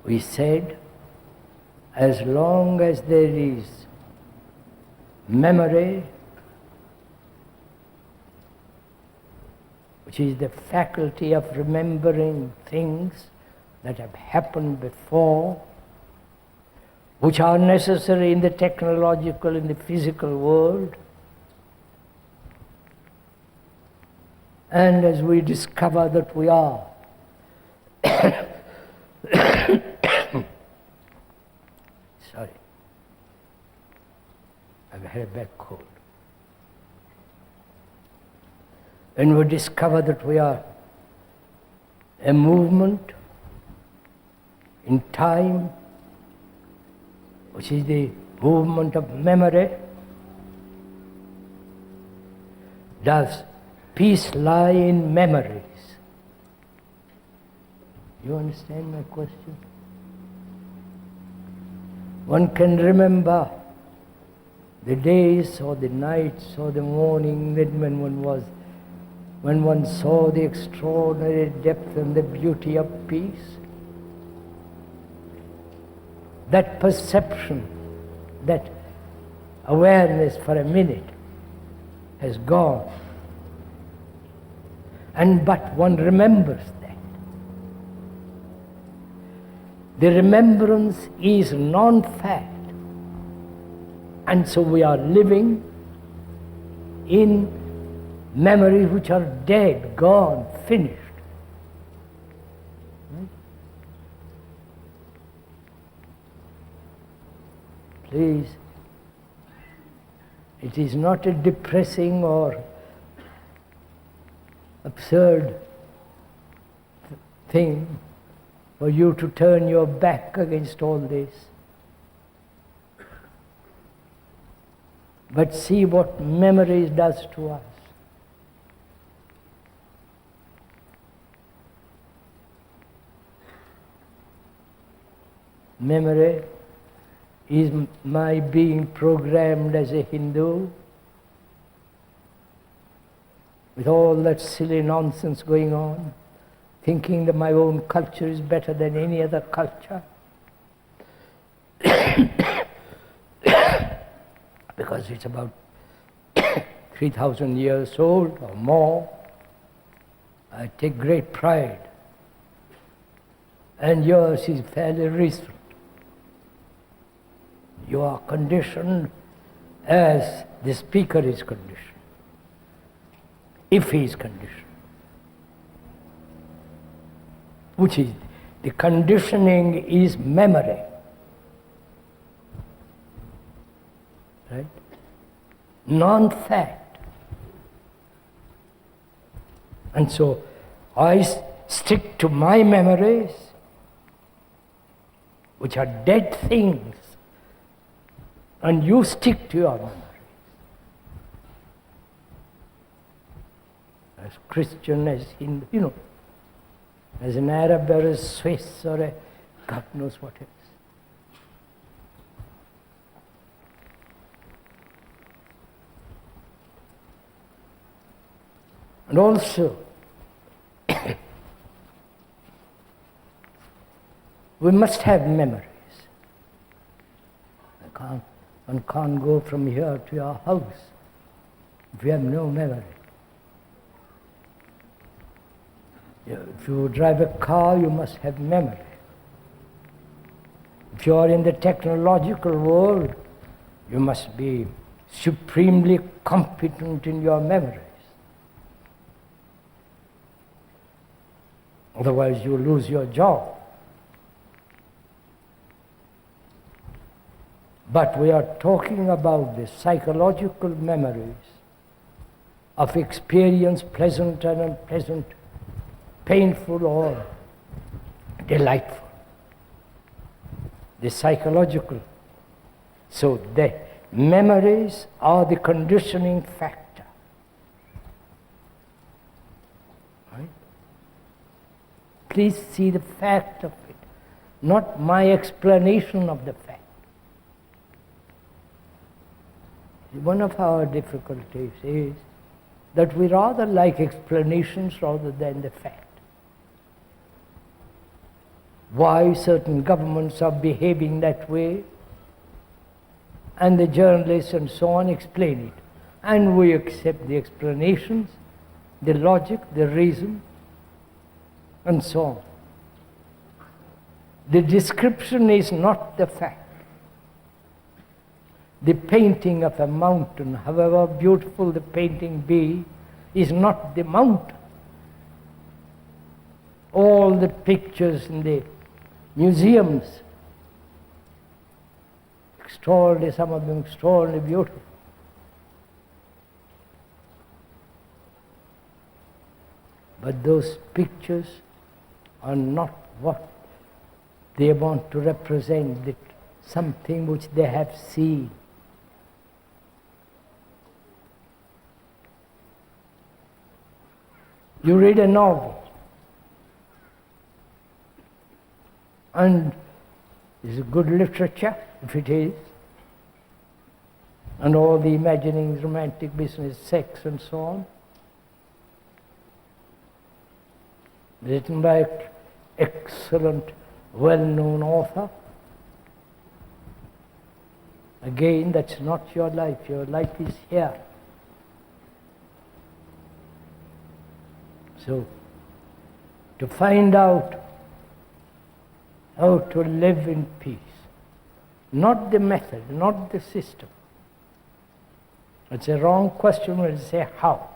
We said, as long as there is memory, which is the faculty of remembering things that have happened before, which are necessary in the technological, in the physical world, and as we discover that we are sorry, I've had a bad cold. When we discover that we are a movement in time, which is the movement of memory, does peace lie in memories? You understand my question? One can remember the days or the nights or the morning when one saw the extraordinary depth and the beauty of peace. That perception, that awareness for a minute has gone. But one remembers that. The remembrance is non-fact. And so we are living in memories which are dead, gone, finished. Right? Please, it is not a depressing or absurd thing for you to turn your back against all this. But see what memories does to us. Memory is my being programmed as a Hindu, with all that silly nonsense going on, thinking that my own culture is better than any other culture. Because it's about 3,000 years old or more. I take great pride. And yours is fairly recent. You are conditioned as the speaker is conditioned, if he is conditioned. Which is, the conditioning is memory. Right? Non-fact. And so I stick to my memories, which are dead things, and you stick to your memories. As Christian, as Hindu, as an Arab or a Swiss or a God knows what else. And also, we must have memories. One can't go from here to your house if you have no memory. If you drive a car, you must have memory. If you are in the technological world, you must be supremely competent in your memories. Otherwise, you lose your job. But we are talking about the psychological memories of experience, pleasant and unpleasant, painful or delightful. The psychological. So the memories are the conditioning factor. Right? Please see the fact of it, not my explanation of the fact. One of our difficulties is that we rather like explanations rather than the fact. why certain governments are behaving that way, and the journalists and so on explain it. And we accept the explanations, the logic, the reason, and so on. The description is not the fact. The painting of a mountain, however beautiful the painting be, is not the mountain. All the pictures in the museums, extraordinary, some of them extraordinarily beautiful. But those pictures are not what they want to represent, that something which they have seen. You read a novel, and it's a good literature, if it is, and all the imaginings, romantic business, sex, and so on, written by an excellent, well-known author. Again, that's not your life. Your life is here. So, to find out how to live in peace, not the method, not the system. It's a wrong question when you say how.